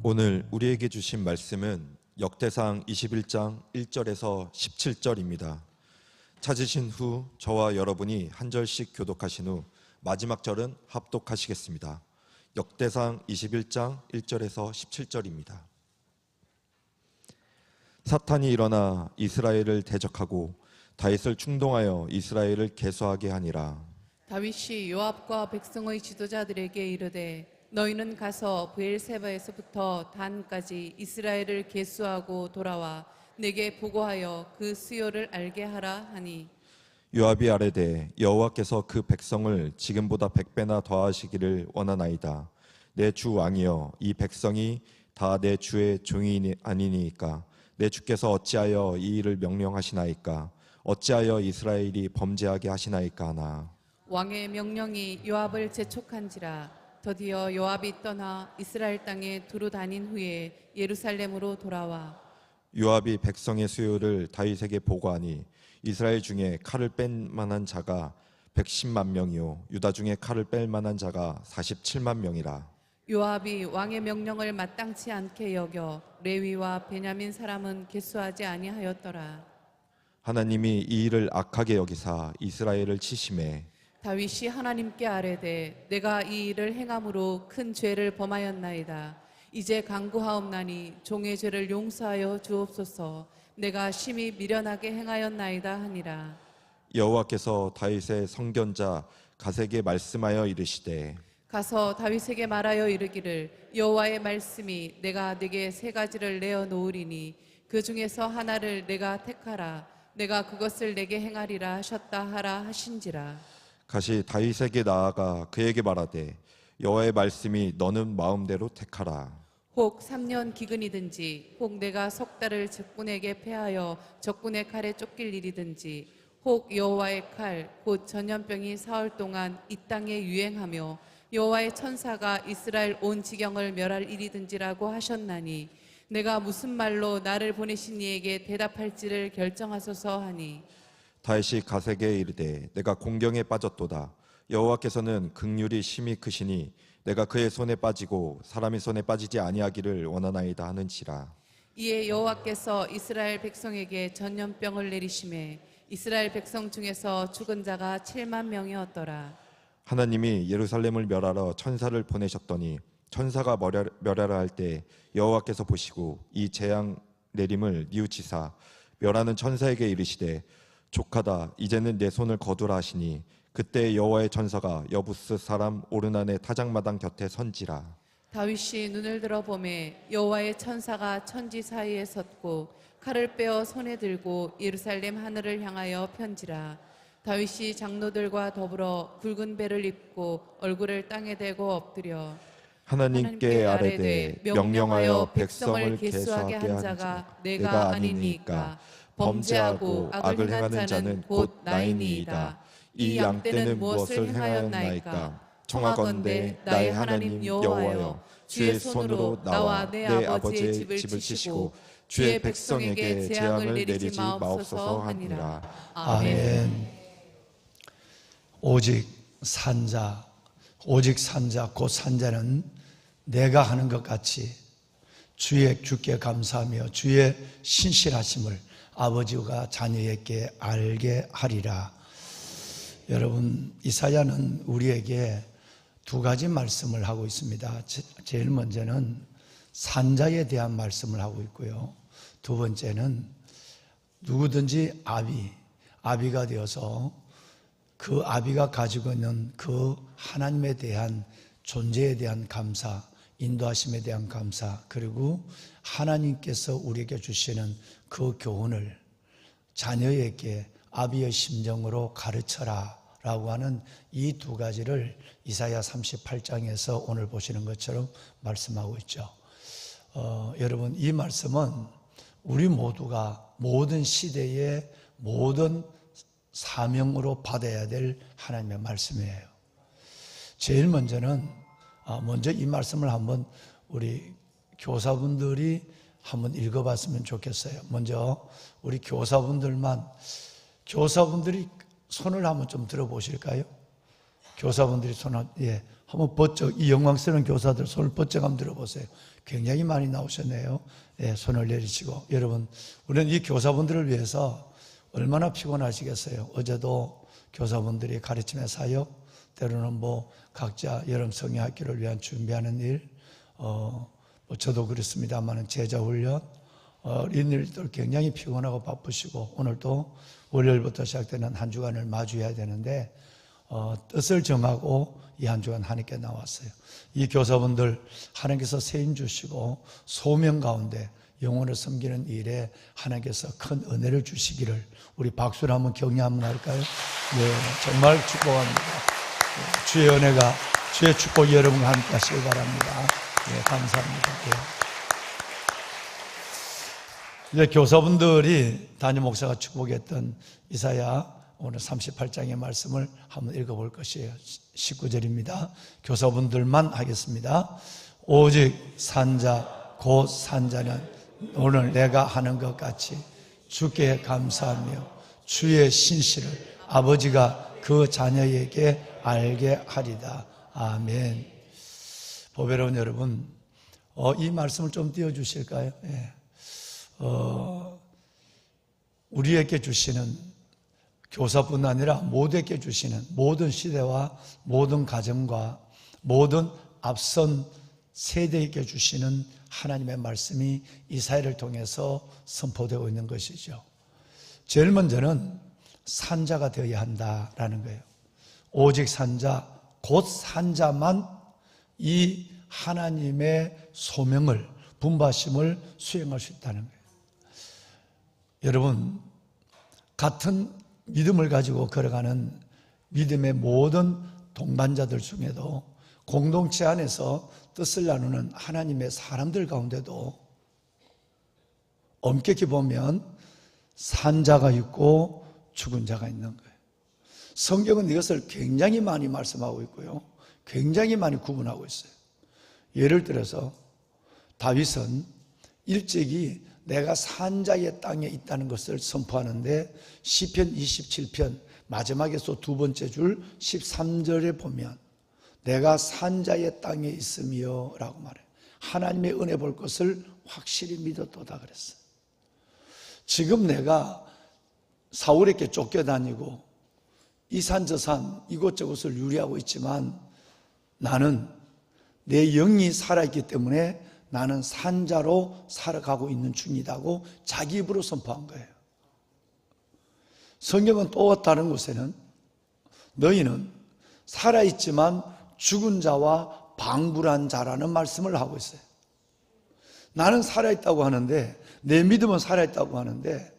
오늘 우리에게 주신 말씀은 역대상 21장 1절에서 17절입니다. 찾으신 후 저와 여러분이 한 절씩 교독하신 후 마지막 절은 합독하시겠습니다. 역대상 21장 1절에서 17절입니다. 사탄이 일어나 이스라엘을 대적하고 다윗을 충동하여 이스라엘을 계수하게 하니라. 다윗이 요압과 백성의 지도자들에게 이르되 너희는 가서 브엘세바에서부터 단까지 이스라엘을 계수하고 돌아와 내게 보고하여 그 수요를 알게 하라 하니, 요압이 아뢰되 여호와께서 그 백성을 지금보다 100배나 더하시기를 원하나이다. 내 주 왕이여, 이 백성이 다 내 주의 종이 아니니까 내 주께서 어찌하여 이 일을 명령하시나이까? 어찌하여 이스라엘이 범죄하게 하시나이까 하나. 왕의 명령이 요압을 재촉한지라. 드디어 요압이 떠나 이스라엘 땅에 두루 다닌 후에 예루살렘으로 돌아와 요압이 백성의 수요를 다윗에게 보고하니 이스라엘 중에 칼을 뺀 만한 자가 110만 명이요 유다 중에 칼을 뺄 만한 자가 47만 명이라. 요압이 왕의 명령을 마땅치 않게 여겨 레위와 베냐민 사람은 계수하지 아니하였더라. 하나님이 이 일을 악하게 여기사 이스라엘을 치심해 다윗이 하나님께 아뢰되 내가 이 일을 행함으로 큰 죄를 범하였나이다. 이제 간구하옵나니 종의 죄를 용서하여 주옵소서. 내가 심히 미련하게 행하였나이다 하니라. 여호와께서 다윗의 성견자 갓에게 말씀하여 이르시되 가서 다윗에게 말하여 이르기를 여호와의 말씀이 내가 네게 세 가지를 내어 놓으리니 그 중에서 하나를 내가 택하라. 내가 그것을 내게 행하리라 하셨다 하라 하신지라. 갓이 다윗에게 나아가 그에게 말하되 여호와의 말씀이 너는 마음대로 택하라. 혹 3년 기근이든지 혹 내가 석 달을 적군에게 패하여 적군의 칼에 쫓길 일이든지 혹 여호와의 칼 곧 전염병이 사흘 동안 이 땅에 유행하며 여호와의 천사가 이스라엘 온 지경을 멸할 일이든지라고 하셨나니 내가 무슨 말로 나를 보내신 이에게 대답할지를 결정하소서 하니, 다윗이 갓에게 이르되 내가 공경에 빠졌도다. 여호와께서는 긍휼이 심히 크시니 내가 그의 손에 빠지고 사람의 손에 빠지지 아니하기를 원하나이다 하는지라. 이에 여호와께서 이스라엘 백성에게 전염병을 내리심에 이스라엘 백성 중에서 죽은 자가 7만 명이었더라. 하나님이 예루살렘을 멸하러 천사를 보내셨더니 천사가 멸하라 할 때 여호와께서 보시고 이 재앙 내림을 뉘우치사 멸하는 천사에게 이르시되 족하다, 이제는 내 손을 거두라 하시니 그때 여호와의 천사가 여부스 사람 오르난의 타작마당 곁에 선지라. 다윗이 눈을 들어 보매 여호와의 천사가 천지 사이에 섰고 칼을 빼어 손에 들고 예루살렘 하늘을 향하여 편지라. 다윗이 장로들과 더불어 붉은 배를 입고 얼굴을 땅에 대고 엎드려 하나님께 아뢰되 명령하여 백성을 계수하게 한 자가 내가 아니니까 범죄하고 악을 행하는 자는 곧 나이니이다. 이 양떼는 무엇을 행하였나이까? 청하건대 나의 하나님 여호와여, 주의 손으로 나와 내 아버지의 집을 치시고 주의 백성에게 재앙을 내리지 마옵소서 하니라. 아멘. 오직 산자 곧 산자는 내가 하는 것 같이 주께 감사하며 주의 신실하심을 아버지가 자녀에게 알게 하리라. 여러분, 이사야는 우리에게 두 가지 말씀을 하고 있습니다. 제일 먼저는 산자에 대한 말씀을 하고 있고요. 두 번째는 누구든지 아비가 되어서 그 아비가 가지고 있는 그 하나님에 대한 존재에 대한 감사, 인도하심에 대한 감사, 그리고 하나님께서 우리에게 주시는 그 교훈을 자녀에게 아비의 심정으로 가르쳐라 라고 하는 이 두 가지를 이사야 38장에서 오늘 보시는 것처럼 말씀하고 있죠. 여러분, 이 말씀은 우리 모두가 모든 시대의 모든 사명으로 받아야 될 하나님의 말씀이에요. 제일 먼저는 먼저 이 말씀을 한번 우리 교사분들이 한번 읽어봤으면 좋겠어요. 먼저 우리 교사분들이 손을 한번 좀 들어보실까요? 교사분들이 손을, 한번 번쩍, 이 영광스러운 교사들 손을 번쩍 한번 들어보세요. 굉장히 많이 나오셨네요. 손을 내리시고. 여러분, 우리는 이 교사분들을 위해서 얼마나 피곤하시겠어요. 어제도 교사분들이 가르침의 사역, 때로는 각자 여름 성경학교를 위한 준비하는 일, 저도 그렇습니다만 제자훈련, 이런 일들 굉장히 피곤하고 바쁘시고, 오늘도 월요일부터 시작되는 한 주간을 마주해야 되는데, 뜻을 정하고 이 한 주간 하나님께 나왔어요. 이 교사분들 하나님께서 세임 주시고 소명 가운데 영혼을 섬기는 일에 하나님께서 큰 은혜를 주시기를 우리 박수로 한번 격려 한번 할까요? 정말 축복합니다. 주의 은혜가, 주의 축복이 여러분과 함께 하시길 바랍니다. 감사합니다. 이제 교사분들이 담임 목사가 축복했던 이사야 오늘 38장의 말씀을 한번 읽어볼 것이에요. 19절입니다. 교사분들만 하겠습니다. 오직 산자 곧 산자는 오늘 내가 하는 것 같이 주께 감사하며 주의 신실을 아버지가 그 자녀에게 알게 하리다. 아멘. 보배로운 여러분, 이 말씀을 좀 띄워주실까요? 우리에게 주시는, 교사뿐 아니라 모두에게 주시는, 모든 시대와 모든 가정과 모든 앞선 세대에게 주시는 하나님의 말씀이 이사야를 통해서 선포되고 있는 것이죠. 제일 먼저는 산자가 되어야 한다라는 거예요. 오직 산자, 곧 산자만 이 하나님의 소명을, 분바심을 수행할 수 있다는 거예요. 여러분, 같은 믿음을 가지고 걸어가는 믿음의 모든 동반자들 중에도 공동체 안에서 뜻을 나누는 하나님의 사람들 가운데도 엄격히 보면 산자가 있고 죽은 자가 있는 거예요. 성경은 이것을 굉장히 많이 말씀하고 있고요, 굉장히 많이 구분하고 있어요. 예를 들어서 다윗은 일찍이 내가 산자의 땅에 있다는 것을 선포하는데 시편 27편 마지막에서 두 번째 줄 13절에 보면 내가 산자의 땅에 있으며 라고 말해요. 하나님의 은혜 볼 것을 확실히 믿었도다 그랬어요. 지금 내가 사울에게 쫓겨다니고 이 산 저 산 이곳저곳을 유리하고 있지만 나는 내 영이 살아있기 때문에 나는 산자로 살아가고 있는 중이다고 자기 입으로 선포한 거예요. 성경은 또 다른 곳에는 너희는 살아있지만 죽은 자와 방불한 자라는 말씀을 하고 있어요. 나는 살아있다고 하는데, 내 믿음은 살아있다고 하는데,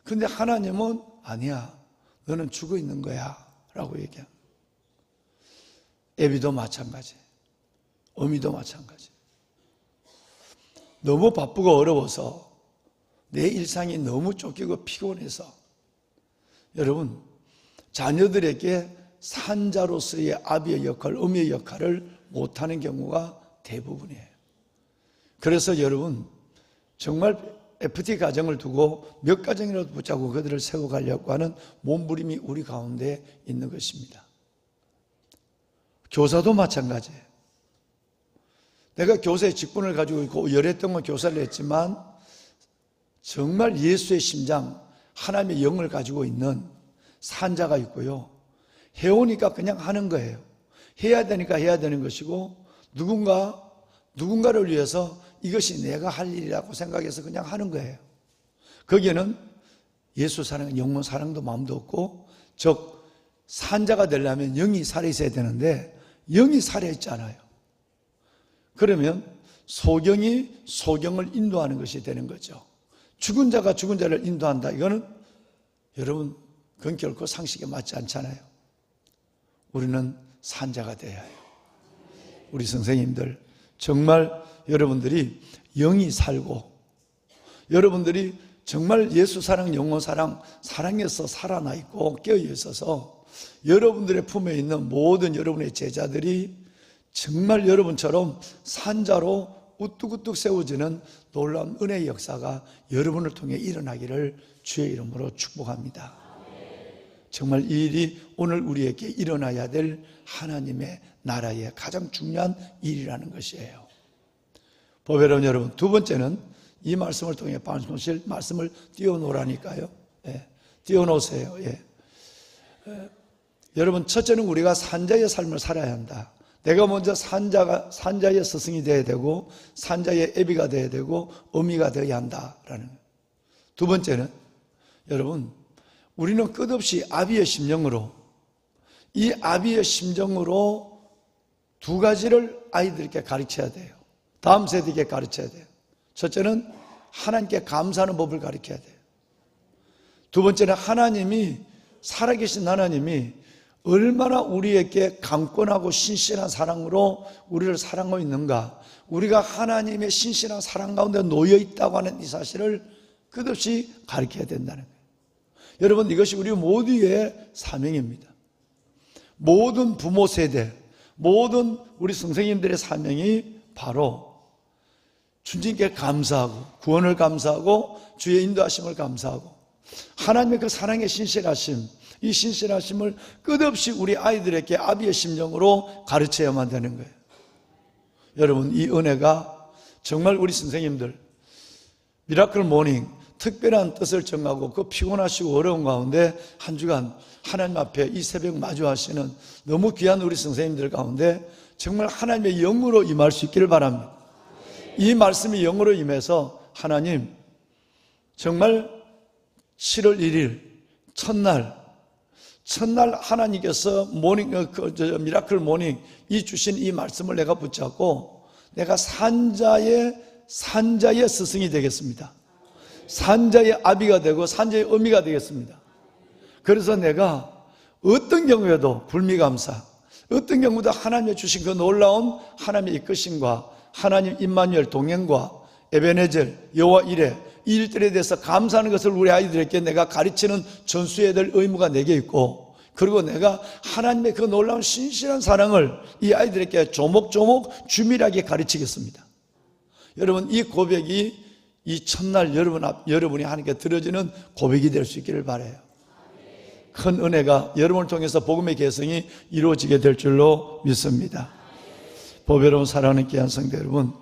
근데 하나님은 아니야, 너는 죽어 있는 거야 라고 얘기합니다. 애비도 마찬가지, 어미도 마찬가지. 너무 바쁘고 어려워서 내 일상이 너무 쫓기고 피곤해서 여러분, 자녀들에게 산자로서의 아비의 역할, 어미의 역할을 못하는 경우가 대부분이에요. 그래서 여러분, 정말 FT 가정을 두고 몇 가정이라도 붙잡고 그들을 세워가려고 하는 몸부림이 우리 가운데 있는 것입니다. 교사도 마찬가지예요. 내가 교사의 직분을 가지고 있고 열애 동안 교사를 했지만 정말 예수의 심장, 하나님의 영을 가지고 있는 산자가 있고요, 해오니까 그냥 하는 거예요. 해야 되니까 해야 되는 것이고, 누군가를 위해서 이것이 내가 할 일이라고 생각해서 그냥 하는 거예요. 거기에는 예수 사랑, 영혼 사랑도 마음도 없고, 즉 산자가 되려면 영이 살아있어야 되는데 영이 살아있잖아요. 그러면 소경이 소경을 인도하는 것이 되는 거죠. 죽은 자가 죽은 자를 인도한다, 이거는 여러분, 그건 결코 상식에 맞지 않잖아요. 우리는 산자가 되어야 해요. 우리 선생님들, 정말 여러분들이 영이 살고, 여러분들이 정말 예수 사랑, 영혼 사랑, 사랑에서 살아나 있고 깨어 있어서 여러분들의 품에 있는 모든 여러분의 제자들이 정말 여러분처럼 산자로 우뚝우뚝 세워지는 놀라운 은혜의 역사가 여러분을 통해 일어나기를 주의 이름으로 축복합니다. 정말 이 일이 오늘 우리에게 일어나야 될 하나님의 나라의 가장 중요한 일이라는 것이에요. 보배로운 여러분, 두 번째는 이 말씀을 통해 반드시 말씀을 띄워놓으라니까요. 예, 띄워놓으세요. 예. 여러분, 첫째는 우리가 산자의 삶을 살아야 한다. 내가 먼저 산자의 스승이 되어야 되고 산자의 애비가 되어야 되고 어미가 되어야 한다라는 거예요. 두 번째는 여러분, 우리는 끝없이 아비의 심정으로, 이 아비의 심정으로 두 가지를 아이들에게 가르쳐야 돼요. 다음 세대에게 가르쳐야 돼요. 첫째는 하나님께 감사하는 법을 가르쳐야 돼요. 두 번째는 하나님이, 살아계신 하나님이 얼마나 우리에게 강권하고 신실한 사랑으로 우리를 사랑하고 있는가, 우리가 하나님의 신실한 사랑 가운데 놓여 있다고 하는 이 사실을 끝없이 가르쳐야 된다는 거예요. 여러분, 이것이 우리 모두의 사명입니다. 모든 부모 세대, 모든 우리 선생님들의 사명이 바로 주님께 감사하고 구원을 감사하고 주의 인도하심을 감사하고 하나님의 그 사랑의 신실하심, 이 신실하심을 끝없이 우리 아이들에게 아비의 심정으로 가르쳐야만 되는 거예요. 여러분, 이 은혜가 정말 우리 선생님들 미라클 모닝 특별한 뜻을 정하고 그 피곤하시고 어려운 가운데 한 주간 하나님 앞에 이 새벽 마주하시는 너무 귀한 우리 선생님들 가운데 정말 하나님의 영으로 임할 수 있기를 바랍니다. 이 말씀이 영으로 임해서 하나님 정말 7월 1일 첫날 하나님께서 미라클 모닝 이 주신 이 말씀을 내가 붙잡고 내가 산자의 스승이 되겠습니다. 산자의 아비가 되고 산자의 어미가 되겠습니다. 그래서 내가 어떤 경우에도 불미감사, 어떤 경우도 하나님이 주신 그 놀라운 하나님의 이끄심과 하나님 임마누엘 동행과 에베네젤 여호와 이레 이 일들에 대해서 감사하는 것을 우리 아이들에게 내가 가르치는 전수해야 될 의무가 내게 있고, 그리고 내가 하나님의 그 놀라운 신실한 사랑을 이 아이들에게 조목조목 주밀하게 가르치겠습니다. 여러분, 이 고백이 이 첫날 여러분이 하나님께 들어지는 고백이 될 수 있기를 바라요. 큰 은혜가 여러분을 통해서 복음의 계승이 이루어지게 될 줄로 믿습니다. 보배로운 사랑하는 귀한 성도 여러분,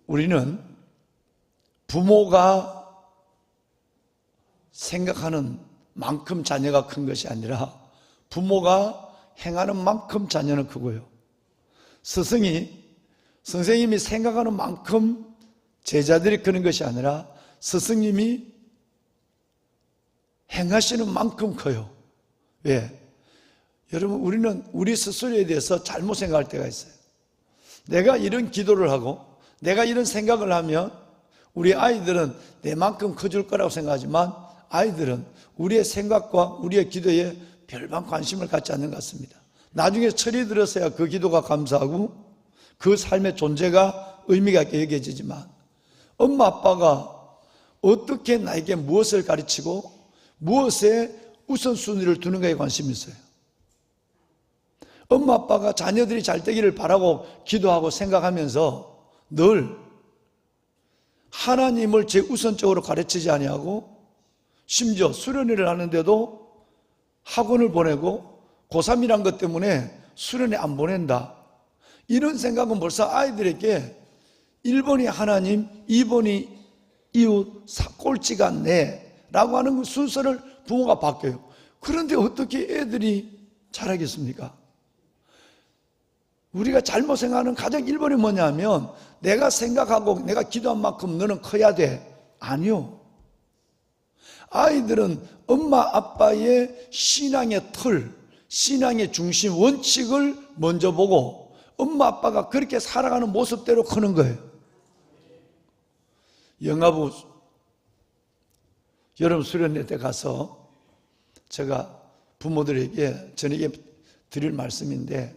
우리는 부모가 생각하는 만큼 자녀가 큰 것이 아니라 부모가 행하는 만큼 자녀는 크고요, 선생님이 생각하는 만큼 제자들이 크는 것이 아니라 스승님이 행하시는 만큼 커요. 왜? 여러분, 우리는 우리 스스로에 대해서 잘못 생각할 때가 있어요. 내가 이런 기도를 하고 내가 이런 생각을 하면 우리 아이들은 내만큼 커질 거라고 생각하지만 아이들은 우리의 생각과 우리의 기도에 별반 관심을 갖지 않는 것 같습니다. 나중에 철이 들어서야 그 기도가 감사하고 그 삶의 존재가 의미가 있게 여겨지지만 엄마 아빠가 어떻게 나에게 무엇을 가르치고 무엇에 우선순위를 두는가에 관심이 있어요. 엄마 아빠가 자녀들이 잘 되기를 바라고 기도하고 생각하면서 늘 하나님을 제우선적으로 가르치지 아니하고 심지어 수련회를 하는데도 학원을 보내고 고3이란 것 때문에 수련회 안 보낸다, 이런 생각은 벌써 아이들에게 1번이 하나님, 2번이 이웃, 꼴찌가 내 라고 하는 그 순서를 부모가 바뀌어요. 그런데 어떻게 애들이 잘하겠습니까? 우리가 잘못 생각하는 가장 1번이 뭐냐면 내가 생각하고 내가 기도한 만큼 너는 커야 돼. 아니요. 아이들은 엄마 아빠의 신앙의 틀, 신앙의 중심, 원칙을 먼저 보고 엄마 아빠가 그렇게 살아가는 모습대로 크는 거예요. 영아부 여름 수련회 때 가서 제가 부모들에게 저녁에 드릴 말씀인데,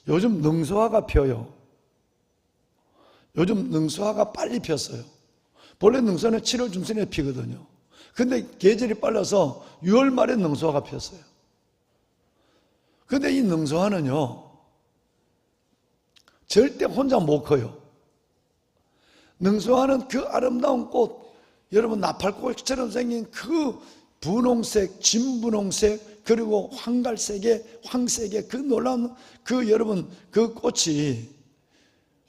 요즘 능소화가 펴요. 요즘 능소화가 빨리 폈어요. 본래 능소는 7월 중순에 피거든요. 근데 계절이 빨라서 6월 말에 능소화가 폈어요. 근데 이 능소화는요, 절대 혼자 못 커요. 능소화는 그 아름다운 꽃, 여러분 나팔꽃처럼 생긴 그 분홍색, 진분홍색, 그리고 황색의 그 놀라운 그 여러분 그 꽃이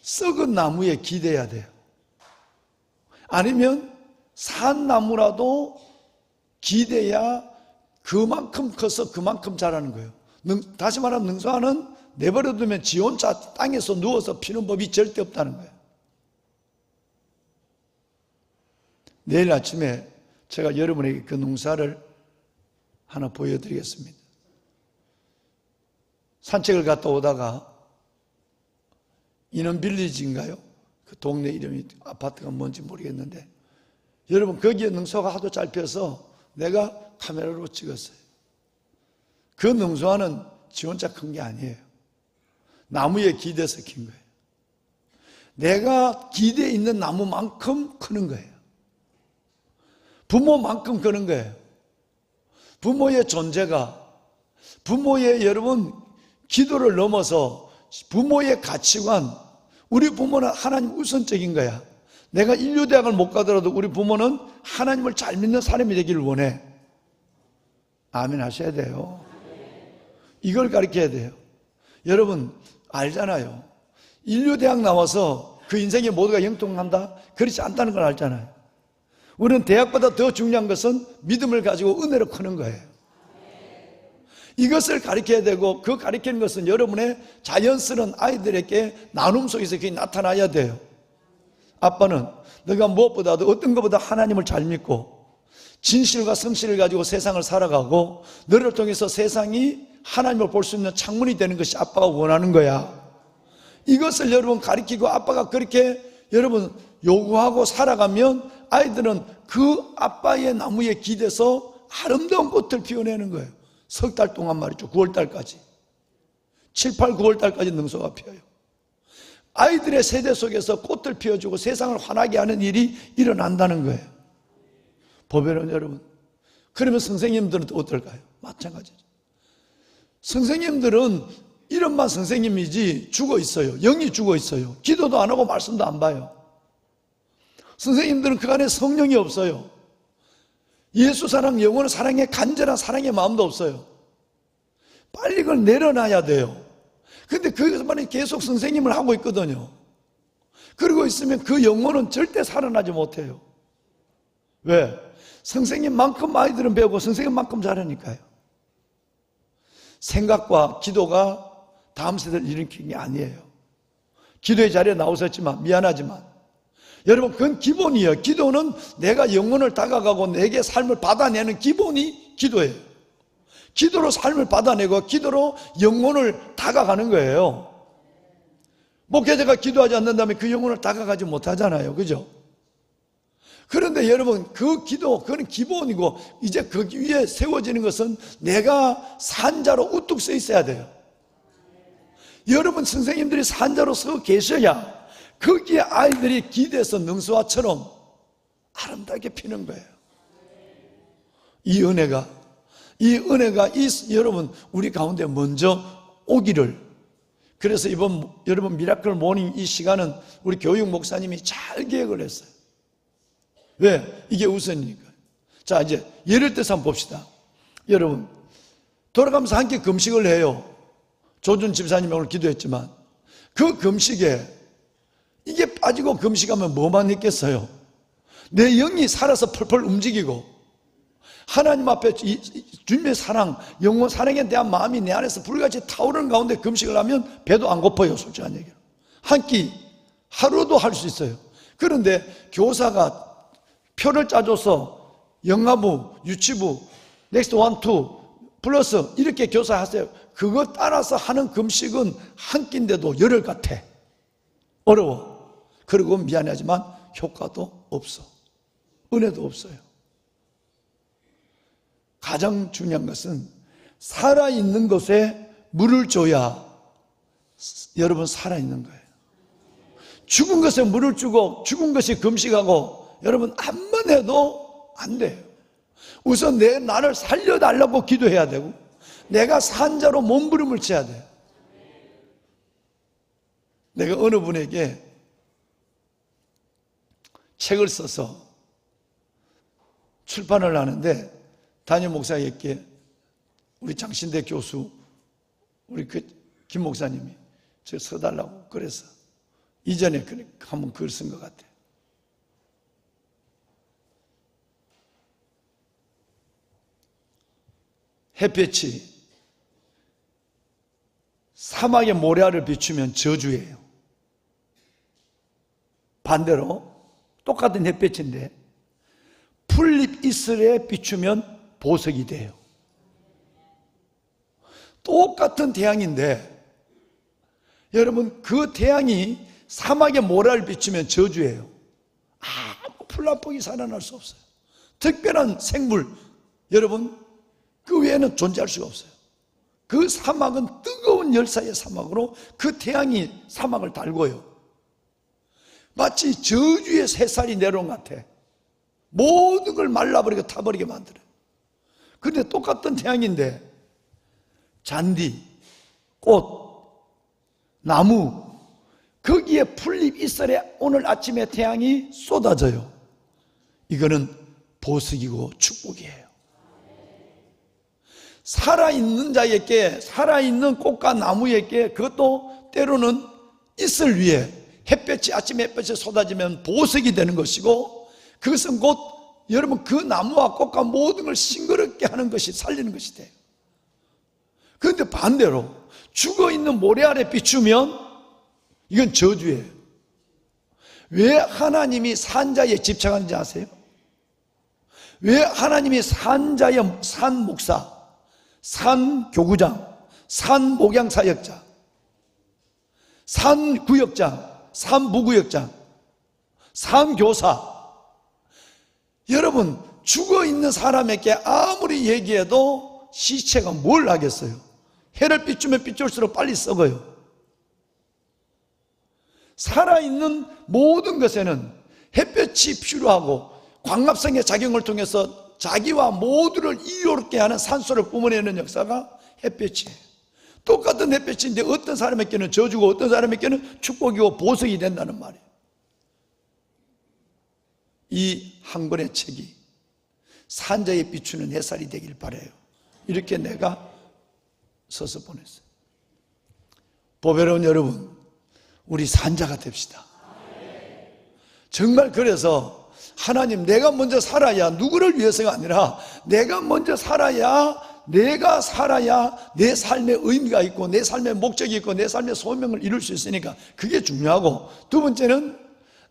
썩은 나무에 기대야 돼요. 아니면 산 나무라도 기대야 그만큼 커서 그만큼 자라는 거예요. 다시 말하면 능수화는 내버려두면 지 혼자 땅에서 누워서 피는 법이 절대 없다는 거예요. 내일 아침에 제가 여러분에게 그 능수화를 하나 보여드리겠습니다. 산책을 갔다 오다가 인원빌리지인가요? 그 동네 이름이 아파트가 뭔지 모르겠는데 여러분 거기에 능수화가 하도 잘 펴서 내가 카메라로 찍었어요. 그 능수화는 지 혼자 큰 게 아니에요. 나무에 기대서 킨 거예요. 내가 기대에 있는 나무만큼 크는 거예요. 부모만큼 크는 거예요. 부모의 존재가, 부모의 여러분 기도를 넘어서 부모의 가치관, 우리 부모는 하나님 우선적인 거야. 내가 인류대학을 못 가더라도 우리 부모는 하나님을 잘 믿는 사람이 되기를 원해. 아멘 하셔야 돼요. 이걸 가르쳐야 돼요. 여러분 알잖아요. 인류대학 나와서 그 인생의 모두가 영통한다? 그렇지 않다는 걸 알잖아요. 우리는 대학보다 더 중요한 것은 믿음을 가지고 은혜로 크는 거예요. 이것을 가르쳐야 되고 그 가르치는 것은 여러분의 자연스러운 아이들에게 나눔 속에서 그게 나타나야 돼요. 아빠는 너가 무엇보다도 어떤 것보다 하나님을 잘 믿고 진실과 성실을 가지고 세상을 살아가고 너를 통해서 세상이 하나님을 볼 수 있는 창문이 되는 것이 아빠가 원하는 거야. 이것을 여러분 가르치고 아빠가 그렇게 여러분 요구하고 살아가면 아이들은 그 아빠의 나무에 기대서 아름다운 꽃을 피워내는 거예요. 석 달 동안 말이죠. 9월달까지 7, 8, 9월달까지 능수가 피어요. 아이들의 세대 속에서 꽃을 피워주고 세상을 환하게 하는 일이 일어난다는 거예요. 보면은 여러분, 그러면 선생님들은 또 어떨까요? 마찬가지죠. 선생님들은 이름만 선생님이지 죽어 있어요. 영이 죽어 있어요. 기도도 안 하고 말씀도 안 봐요. 선생님들은 그 안에 성령이 없어요. 예수 사랑, 영원한 사랑의 간절한 사랑의 마음도 없어요. 빨리 그걸 내려놔야 돼요. 근데 그것만이 계속 선생님을 하고 있거든요. 그러고 있으면 그 영혼은 절대 살아나지 못해요. 왜? 선생님만큼 아이들은 배우고 선생님만큼 잘하니까요. 생각과 기도가 다음 세대를 일으키는 게 아니에요. 기도의 자리에 나오셨지만 미안하지만 여러분 그건 기본이에요. 기도는 내가 영혼을 다가가고 내게 삶을 받아내는 기본이 기도예요. 기도로 삶을 받아내고 기도로 영혼을 다가가는 거예요. 목회자가 기도하지 않는다면 그 영혼을 다가가지 못하잖아요. 그죠? 그런데 여러분 그 기도 그건 기본이고 이제 그 위에 세워지는 것은 내가 산자로 우뚝 서 있어야 돼요. 여러분 선생님들이 산자로 서 계셔야 거기에 아이들이 기대서 능수화처럼 아름답게 피는 거예요. 이 은혜가 여러분 우리 가운데 먼저 오기를. 그래서 이번 여러분 미라클 모닝 이 시간은 우리 교육 목사님이 잘 계획을 했어요. 왜? 이게 우선이니까. 자, 이제 예를 들어서 한번 봅시다. 여러분 돌아가면서 함께 금식을 해요. 조준 집사님이 오늘 기도했지만 그 금식에 이게 빠지고 금식하면 뭐만 있겠어요? 내 영이 살아서 펄펄 움직이고 하나님 앞에 주님의 사랑, 영원 사랑에 대한 마음이 내 안에서 불같이 타오르는 가운데 금식을 하면 배도 안 고파요. 솔직한 얘기로. 한 끼 하루도 할 수 있어요. 그런데 교사가 표를 짜줘서 영가부, 유치부, 넥스트 1, 2 플러스 이렇게 교사하세요. 그거 따라서 하는 금식은 한 끼인데도 열흘 같아. 어려워. 그리고 미안하지만 효과도 없어. 은혜도 없어요. 가장 중요한 것은 살아있는 것에 물을 줘야 여러분 살아있는 거예요. 죽은 것에 물을 주고 죽은 것이 금식하고 여러분 한번 해도 안 돼요. 우선 나를 살려달라고 기도해야 되고 내가 산자로 몸부림을 쳐야 돼요. 내가 어느 분에게 책을 써서 출판을 하는데 담임 목사에게 우리 장신대 교수 우리 김 목사님이 저 써달라고 그래서 이전에 한번 글 쓴 것 같아요. 햇볕이 사막의 모래알을 비추면 저주예요. 반대로 똑같은 햇볕인데 풀잎 이슬에 비추면 보석이 돼요. 똑같은 태양인데 여러분 그 태양이 사막의 모래알을 비추면 저주예요. 아무 풀나뽕이 살아날 수 없어요. 특별한 생물 여러분 그 외에는 존재할 수가 없어요. 그 사막은 뜨거운 열사의 사막으로 그 태양이 사막을 달궈요. 마치 저주의 새살이 내려온 것 같아. 모든 걸 말라버리고 타버리게 만들어요. 그런데 똑같은 태양인데 잔디, 꽃, 나무 거기에 풀잎 이슬에 오늘 아침에 태양이 쏟아져요. 이거는 보석이고 축복이에요. 살아있는 자에게, 살아있는 꽃과 나무에게 그것도 때로는 이슬 위에 햇볕이 아침에 햇볕이 쏟아지면 보석이 되는 것이고 그것은 곧 여러분 그 나무와 꽃과 모든 걸 싱그럽게 하는 것이 살리는 것이 돼요. 그런데 반대로 죽어있는 모래 아래 비추면 이건 저주예요. 왜 하나님이 산자에 집착하는지 아세요? 왜 하나님이 산자의 산 목사, 산 교구장, 산 목양사역자, 산 구역장, 산 부구역장, 산 교사 여러분 죽어있는 사람에게 아무리 얘기해도 시체가 뭘 하겠어요? 해를 비추면 비출수록 빨리 썩어요. 살아있는 모든 것에는 햇볕이 필요하고 광합성의 작용을 통해서 자기와 모두를 이롭게 하는 산소를 뿜어내는 역사가 햇볕이에요. 똑같은 햇볕인데 어떤 사람에게는 저주고 어떤 사람에게는 축복이고 보석이 된다는 말이에요. 이 한 권의 책이 산자에 비추는 햇살이 되길 바라요. 이렇게 내가 써서 보냈어요. 보배로운 여러분, 우리 산자가 됩시다. 정말 그래서 하나님 내가 먼저 살아야 누구를 위해서가 아니라 내가 먼저 살아야 내가 살아야 내 삶의 의미가 있고 내 삶의 목적이 있고 내 삶의 소명을 이룰 수 있으니까 그게 중요하고 두 번째는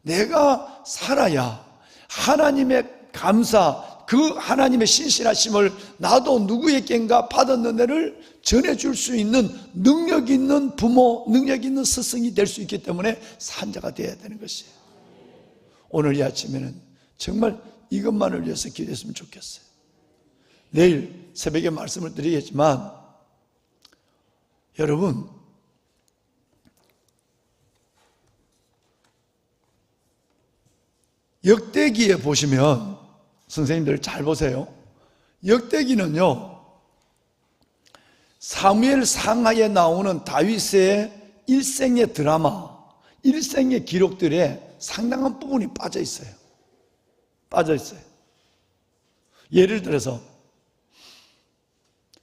내가 살아야 하나님의 감사 그 하나님의 신실하심을 나도 누구에겐가 받은 은혜를 전해줄 수 있는 능력 있는 부모 능력 있는 스승이 될 수 있기 때문에 산자가 되어야 되는 것이에요. 오늘 이 아침에는 정말 이것만을 위해서 기도했으면 좋겠어요. 내일 새벽에 말씀을 드리겠지만 여러분 역대기에 보시면 선생님들 잘 보세요. 역대기는요 사무엘 상하에 나오는 다윗의 일생의 드라마 일생의 기록들에 상당한 부분이 빠져 있어요. 예를 들어서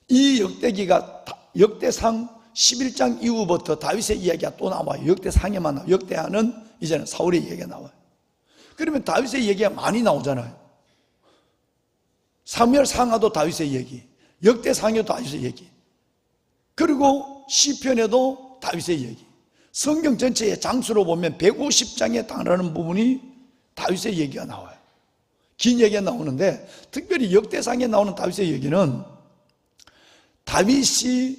이 역대기가 역대상 11장 이후부터 다윗의 이야기가 또 나와요. 역대상에만 나와요. 역대하는 이제는 사울의 이야기가 나와요. 그러면 다윗의 얘기가 많이 나오잖아요. 사무엘 상하도 다윗의 얘기, 역대상에도 다윗의 얘기, 그리고 시편에도 다윗의 얘기. 성경 전체의 장수로 보면 150장에 달하는 부분이 다윗의 얘기가 나와요. 긴 얘기가 나오는데 특별히 역대상에 나오는 다윗의 얘기는 다윗이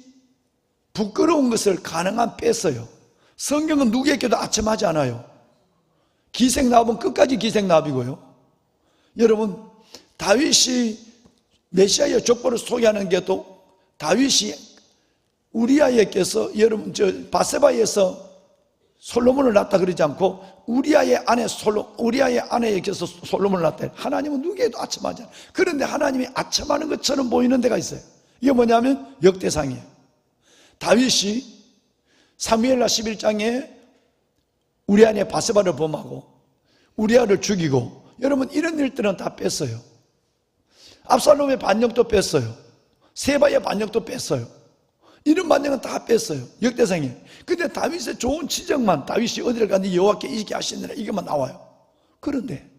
부끄러운 것을 가능한 뺐어요. 성경은 누구에게도 아첨하지 않아요. 기생나합은 끝까지 기생나합이고요. 여러분 다윗이 메시아의 족보를 소개하는 게 또 다윗이 우리아에게서 여러분 바세바에서 솔로몬을 낳았다 그러지 않고 우리아의 아내에게서 솔로몬을 낳았다. 하나님은 누구에게도 아첨하지 않아요. 그런데 하나님이 아첨하는 것처럼 보이는 데가 있어요. 이게 뭐냐면 역대상이에요. 다윗이 사무엘하 11장에 우리아의 바세바를 범하고 우리아를 죽이고 여러분 이런 일들은 다 뺐어요. 압살롬의 반역도 뺐어요. 세바의 반역도 뺐어요. 이런 반역은 다 뺐어요. 역대상에. 근데 다윗의 좋은 지적만, 다윗이 어디를 갔는지 여호와께 이렇게 하시느라 이것만 나와요. 그런데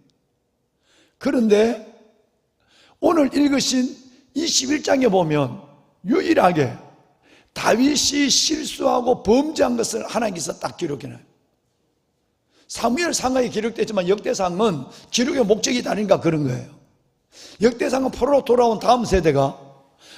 오늘 읽으신 21장에 보면 유일하게 다윗이 실수하고 범죄한 것을 하나님께서 딱 기록해놔요. 사무엘 상하에 기록됐지만 역대상은 기록의 목적이 다른가 그런 거예요. 역대상은 포로로 돌아온 다음 세대가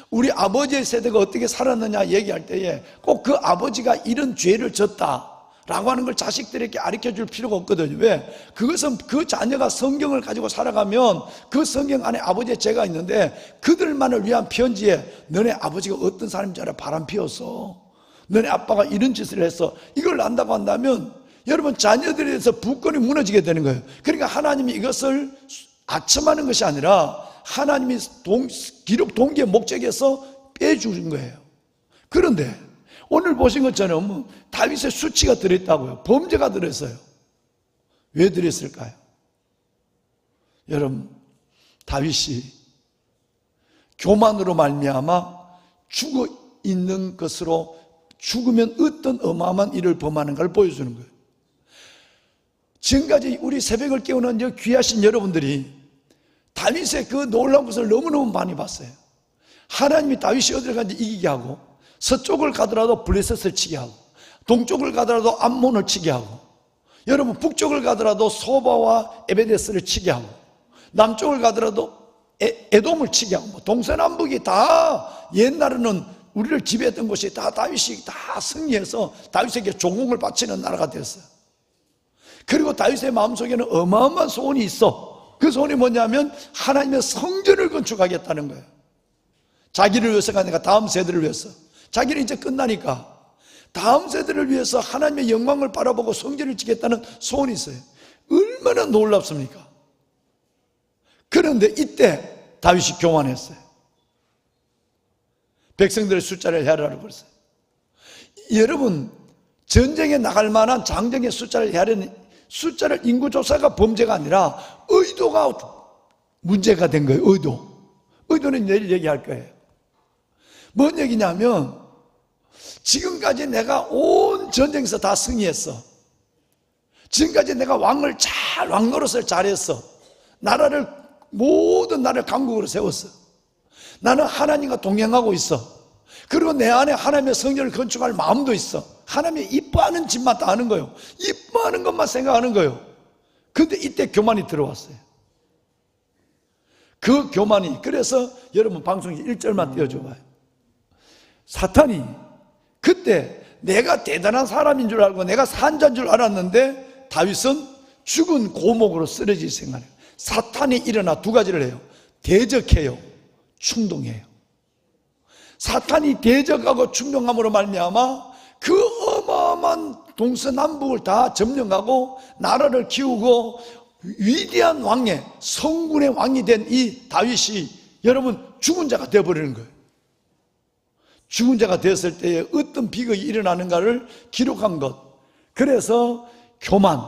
우리 아버지의 세대가 어떻게 살았느냐 얘기할 때에 꼭 그 아버지가 이런 죄를 졌다라고 하는 걸 자식들에게 가르쳐줄 필요가 없거든요. 왜? 그것은 그 자녀가 성경을 가지고 살아가면 그 성경 안에 아버지의 죄가 있는데 그들만을 위한 편지에 너네 아버지가 어떤 사람인 줄 알아? 바람 피웠어. 너네 아빠가 이런 짓을 했어. 이걸 안다고 한다면 여러분 자녀들에 대해서 부권이 무너지게 되는 거예요. 그러니까 하나님이 이것을 아첨하는 것이 아니라 하나님이 기록 동기의 목적에서 빼주는 거예요. 그런데 오늘 보신 것처럼 다윗의 수치가 들어있다고요. 범죄가 들어있어요. 왜 들어있을까요? 여러분, 다윗이 교만으로 말미암아 죽어 있는 것으로 죽으면 어떤 어마어마한 일을 범하는가를 보여주는 거예요. 지금까지 우리 새벽을 깨우는 귀하신 여러분들이 다윗의 그 놀라운 것을 너무너무 많이 봤어요. 하나님이 다윗이 어디를 가는지 이기게 하고, 서쪽을 가더라도 블레셋을 치게 하고, 동쪽을 가더라도 암몬을 치게 하고, 여러분 북쪽을 가더라도 소바와 에베데스를 치게 하고, 남쪽을 가더라도 에돔을 치게 하고, 동서남북이 다 옛날에는 우리를 지배했던 곳이 다 다윗이 다 승리해서 다윗에게 종국을 바치는 나라가 됐어요. 그리고 다윗의 마음속에는 어마어마한 소원이 있어. 그 소원이 뭐냐면 하나님의 성전을 건축하겠다는 거예요. 자기를 위해서가 아니라 다음 세대를 위해서. 자기는 이제 끝나니까 다음 세대를 위해서 하나님의 영광을 바라보고 성전을 짓겠다는 소원이 있어요. 얼마나 놀랍습니까? 그런데 이때 다윗이 교만했어요. 백성들의 숫자를 헤아리라고 그랬어요. 여러분, 전쟁에 나갈 만한 장정의 숫자를 헤아리는 숫자를 인구조사가 범죄가 아니라 의도가 문제가 된 거예요. 의도는 내일 얘기할 거예요. 뭔 얘기냐면 지금까지 내가 온 전쟁에서 다 승리했어. 지금까지 내가 왕 노릇을 잘했어. 모든 나라를 강국으로 세웠어. 나는 하나님과 동행하고 있어. 그리고 내 안에 하나님의 성전을 건축할 마음도 있어. 하나님이 이뻐하는 짓만 다 하는 거예요. 이뻐하는 것만 생각하는 거예요. 근데 이때 교만이 들어왔어요. 그 교만이, 그래서 여러분 방송 1절만 띄워줘봐요. 사탄이 그때 내가 대단한 사람인 줄 알고 내가 산자인 줄 알았는데 다윗은 죽은 고목으로 쓰러질 생각해요. 사탄이 일어나 두 가지를 해요. 대적해요, 충동해요. 사탄이 대적하고 충동함으로 말미암아 그 어마어마한 동서남북을 다 점령하고 나라를 키우고 위대한 왕의 성군의 왕이 된 이 다윗이 여러분 죽은 자가 되어버리는 거예요. 죽은 자가 되었을 때에 어떤 비극이 일어나는가를 기록한 것. 그래서 교만,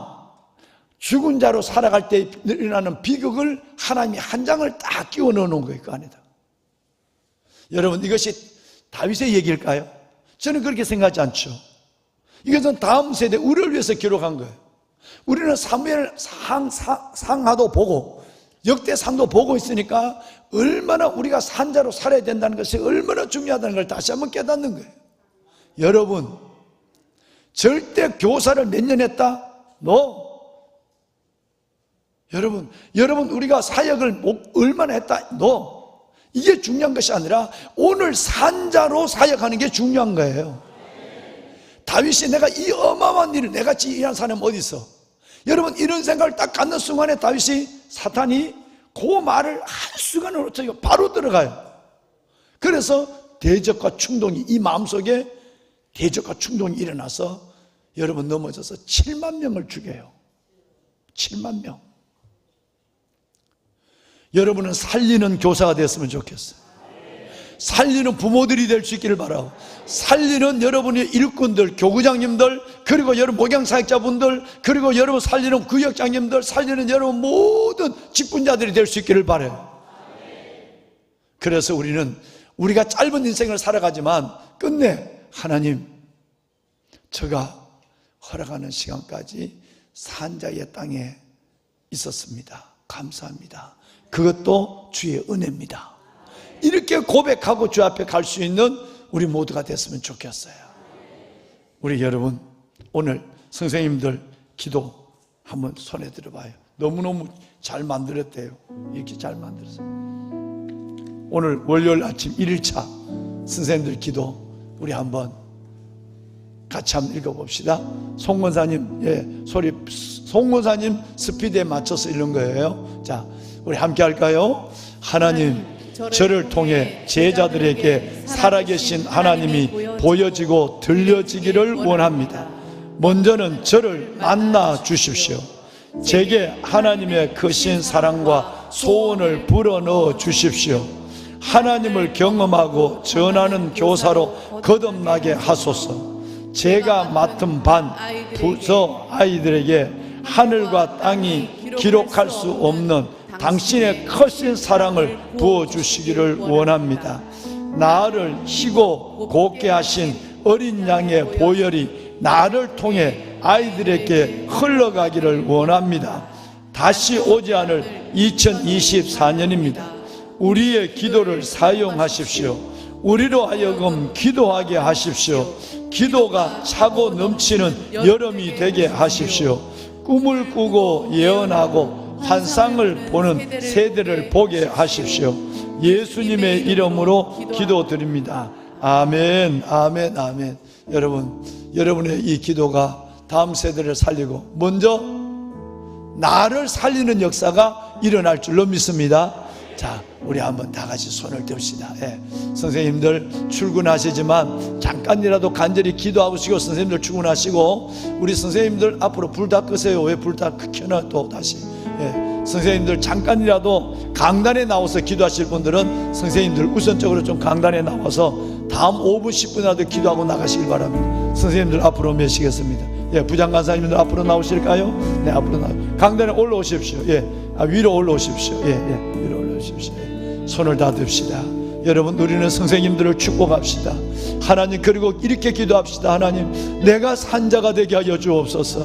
죽은 자로 살아갈 때 일어나는 비극을 하나님이 한 장을 딱 끼워 넣어놓은 거예요. 그 안에다. 여러분, 이것이 다윗의 얘기일까요? 저는 그렇게 생각하지 않죠. 이것은 다음 세대 우리를 위해서 기록한 거예요. 우리는 사무엘 상하도 보고 역대상도 보고 있으니까 얼마나 우리가 산자로 살아야 된다는 것이 얼마나 중요하다는 걸 다시 한번 깨닫는 거예요. 여러분, 절대 교사를 몇 년 했다? 여러분 우리가 사역을 얼마나 했다? 이게 중요한 것이 아니라 오늘 산자로 사역하는 게 중요한 거예요. 다윗이 내가 이 어마어마한 일을 내같이 일한 사람은 어디 있어? 여러분, 이런 생각을 딱 갖는 순간에 다윗이 사탄이 그 말을 한순간으로 바로 들어가요. 그래서 대적과 충동이, 이 마음속에 대적과 충동이 일어나서 여러분 넘어져서 7만 명을 죽여요. 7만 명. 여러분은 살리는 교사가 되었으면 좋겠어요. 살리는 부모들이 될 수 있기를 바라고, 살리는 여러분의 일꾼들, 교구장님들, 그리고 여러분 목양사역자분들, 그리고 여러분 살리는 구역장님들, 살리는 여러분 모든 직분자들이 될 수 있기를 바라요. 그래서 우리가 짧은 인생을 살아가지만 끝내 하나님, 제가 허락하는 시간까지 산자의 땅에 있었습니다. 감사합니다. 그것도 주의 은혜입니다. 이렇게 고백하고 주 앞에 갈 수 있는 우리 모두가 됐으면 좋겠어요. 우리 여러분, 오늘 선생님들 기도 한번 손에 들어봐요. 너무너무 잘 만들었대요. 이렇게 잘 만들었어요. 오늘 월요일 아침 1일차 선생님들 기도 우리 한번 같이 한번 읽어봅시다. 송권사님, 송권사님 스피드에 맞춰서 읽는 거예요. 자, 우리 함께 할까요? 하나님, 저를 통해 제자들에게 살아계신 하나님이 보여지고 들려지기를 원합니다. 먼저는 저를 만나 주십시오. 제게 하나님의 크신 사랑과 소원을 불어넣어 주십시오. 하나님을 경험하고 전하는 교사로 거듭나게 하소서. 제가 맡은 반 부서 아이들에게 하늘과 땅이 기록할 수 없는 당신의 크신 사랑을 부어주시기를 원합니다. 나를 희고 곱게 하신 어린 양의 보혈이 나를 통해 아이들에게 흘러가기를 원합니다. 다시 오지 않을 2024년입니다. 우리의 기도를 사용하십시오. 우리로 하여금 기도하게 하십시오. 기도가 차고 넘치는 여름이 되게 하십시오. 꿈을 꾸고 예언하고 환상을 보는 세대를 보게 하십시오. 예수님의 이름으로 기도드립니다. 아멘, 아멘, 아멘. 여러분의 이 기도가 다음 세대를 살리고 먼저 나를 살리는 역사가 일어날 줄로 믿습니다. 자, 우리 한번 다 같이 손을 듭시다. 선생님들 출근하시지만 잠깐이라도 간절히 기도하시고, 선생님들 출근하시고, 우리 선생님들 앞으로 불 다 끄세요. 왜 불 다 켜놔 또 다시. 선생님들 잠깐이라도 강단에 나와서 기도하실 분들은 선생님들 우선적으로 좀 강단에 나와서 다음 5분 10분이라도 기도하고 나가시길 바랍니다. 선생님들 앞으로 오시겠습니다. 부장간사님들 앞으로 나오실까요? 네, 앞으로 강단에 올라오십시오. 위로 올라오십시오. 위로 올라오십시오. 손을 다 듭시다. 여러분, 우리는 선생님들을 축복합시다. 하나님, 그리고 이렇게 기도합시다. 하나님, 내가 산자가 되게 하여 주옵소서.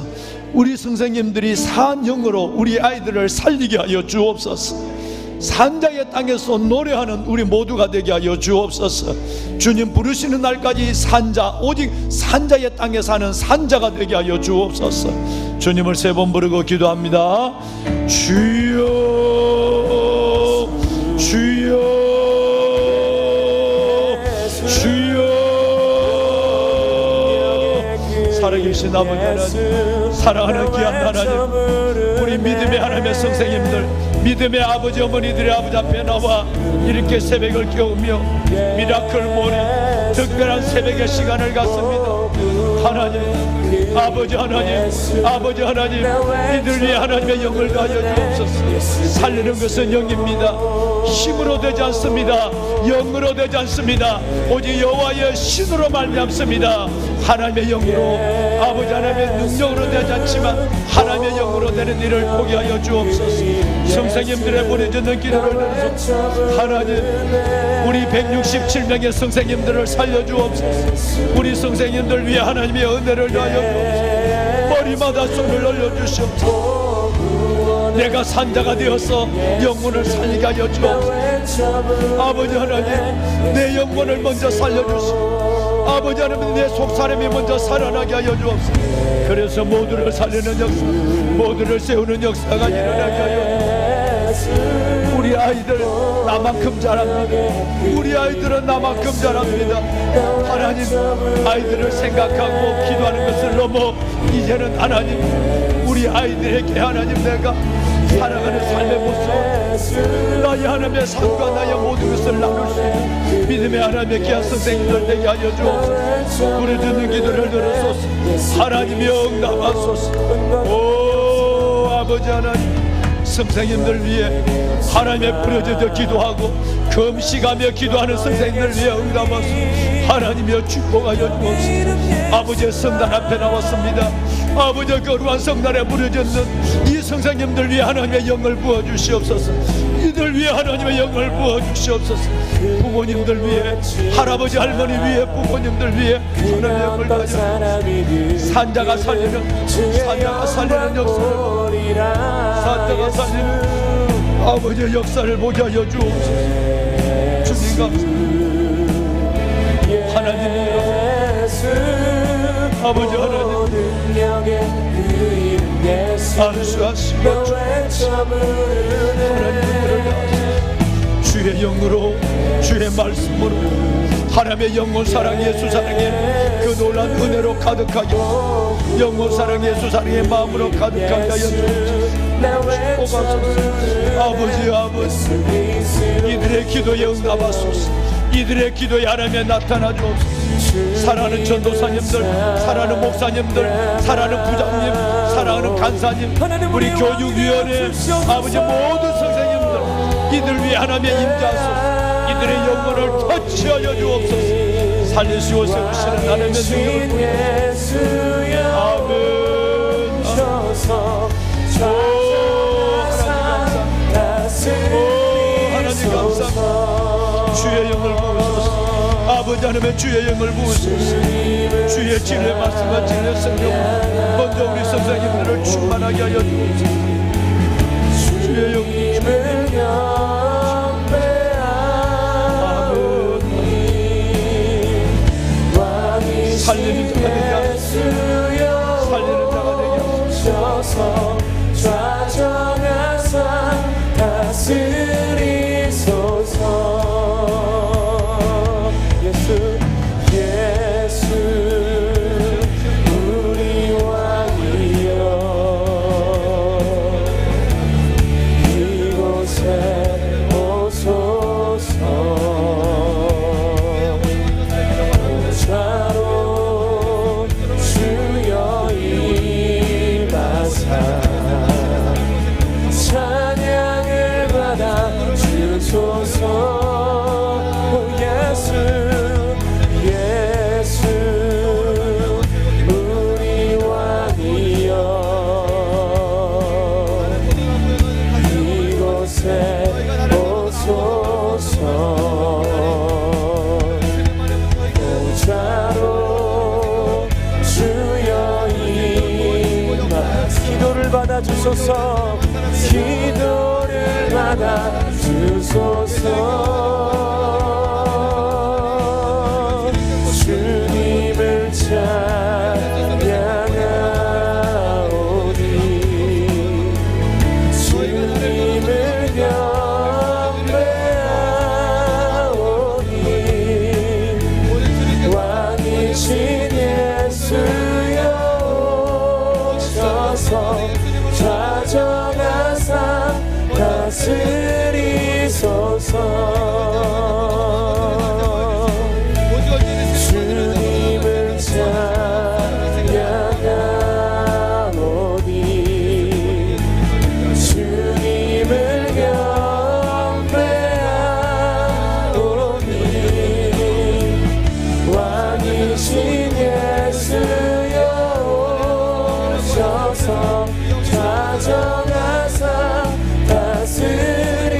우리 선생님들이 산 영으로 우리 아이들을 살리게 하여 주옵소서. 산자의 땅에서 노래하는 우리 모두가 되게 하여 주옵소서. 주님 부르시는 날까지 산자, 오직 산자의 땅에 사는 산자가 되게 하여 주옵소서. 주님을 3번 부르고 기도합니다. 주여, 주여, 주여. 살아계신 아버지 하나님, 사랑하는 귀한 하나님, 우리 믿음의 하나님의 선생님들, 믿음의 아버지 어머니들의 아버지 앞에 나와 이렇게 새벽을 깨우며 미라클 모닝 특별한 새벽의 시간을 갖습니다. 하나님, 아버지 하나님, 아버지 하나님, 이들 위해 하나님의 영을 다하여 주옵소서. 살리는 것은 영입니다. 힘으로 되지 않습니다. 영으로 되지 않습니다. 오직 여호와의 신으로 말미암습니다. 하나님의 영으로, 아버지 하나님의 능력으로 되지 않지만 하나님의 영으로 되는 일을 보게 하여 주옵소서. 선생님들의 보내주는 기도를 들으소서. 하나님, 우리 167명의 선생님들을 살려주옵소서. 우리 선생님들 위해 하나님의 은혜를 더하여 주옵소서. 머리마다 손을 올려주시옵소서. 내가 산자가 되어서 영혼을 살리게 하여 주옵소서. 아버지 하나님, 내 영혼을 먼저 살려주시고, 아버지 하나님, 내 속사람이 먼저 살아나게 하여 주옵소서. 그래서 모두를 살리는 역사, 모두를 세우는 역사가 일어나게 하여 주옵소서. 우리 아이들 나만큼 잘합니다. 우리 아이들은 나만큼 잘합니다. 하나님, 아이들을 생각하고 기도하는 것을 넘어 이제는 하나님, 우리 아이들에게 하나님, 내가 살아가는 삶의 모습, 나의 하나님의 삶과 나의 모든 것을 나눌 수 있는 믿음의 하나님의 귀한 선생님들 되게 하여 주옵소서. 우리 듣는 기도를 들으소서. 하나님이 응답하소서. 오 아버지 하나님, 선생님들 위해 하나님의 부르짖어 기도하고 금식하며 기도하는 선생님들 위해 응답하소서. 하나님이여 축복하여 주옵소서. 아버지의 성단 앞에 나왔습니다. 아버지의 거룩한 성단에 부르짖는 이 선생님들 위해 하나님의 영을 부어주시옵소서. 이들 위해 하나님의 영광을 부어주시옵소서. 부모님들 위해, 할아버지 할머니 위해, 부모님들 위해 하나님의 영광을 가져. 산자가 살리는, 산자가 살리는 역사를, 산자가 살리는 아버지의 역사를 보게 하여 주옵소서. 주님 감사합니다. 하나님 아버지 하나님 안수하시고 주의 영으로, 주의 말씀으로, 하나님의 영혼 사랑, 예수 사랑의 그 놀란 은혜로 가득하게, 영혼 사랑, 예수 사랑의 마음으로 가득하게 하여 주옵소서. 아버지 이들의 기도에 응답하소서. 이들의 기도에 하나님의 나타나 주옵소서. 사랑하는 전도사님들, 사랑하는 목사님들, 사랑하는 부장님, 사랑하는 간사님, 우리 교육위원회 아버지 모든 선생님들, 이들 위해 하나님의 임재하소서. 이들의 영혼을 터치하여 주옵소서. 살리시고 세우시는 하나님의 능력을 아멘. 하나님 감사합니다. 주의 영을 부으소서. 아버지 하나님의 주의 영을 부으소서. 주의 진리의 말씀과 진리의 성령 먼저 우리 선생님들을 충만하게 하여 주옵소서. 주의 영을 살리는 자가 되게 하소서. 살리는 자가 되게 하소서. 좌정하사 다스리소서. 예수 우리 왕이여 이곳에 오소서. 보좌로 주여 임하사 찬양을 받아 주소서. 예수 우리 왕이여 이곳에 오소서. 보좌로 주여 임하 기도를 받아주소서. 기도를 받아주소서. 주님을 찬양하오니 주님을 경배하오니 왕이신 예수여 오셔서 좌정하사 다스리소서. 주님을 찬양하오니 주님을 경배하오니 왕이신 예수여 오셔서 좌정하사 다스리소서.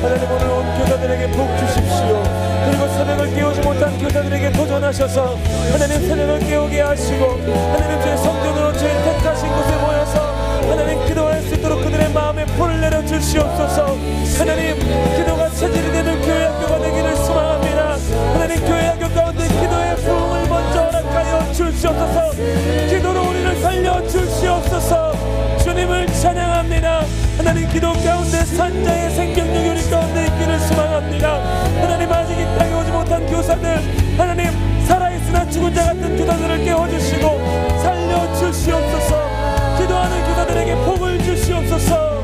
하나님 오늘 온 교사들에게 복 주십시오. 그리고 새벽을 깨우지 못한 교사들에게 도전하셔서 하나님 새벽을 깨우게 하시고 하나님 주의 성전으로 주의 택하신 곳에 모여서 하나님 기도할 수 있도록 그들의 마음에 불을 내려 주시옵소서. 하나님 기도가 체질이 되는 교회 학교가 되기를 소망합니다. 하나님 교회 학교 가운데 기도의 부흥을 먼저 허락하여 주시옵소서. 기도로 우리를 살려 주시옵소서. 주님을 찬양합니다. 하나님 기도 가운데 산자의 생명력이 우리 가운데 있기를 소망합니다. 하나님 아직 이 땅에 오지 못한 교사들 하나님 살아있으나 죽은 자 같은 교사들을 깨워주시고 살려주시옵소서. 기도하는 교사들에게 복을 주시옵소서.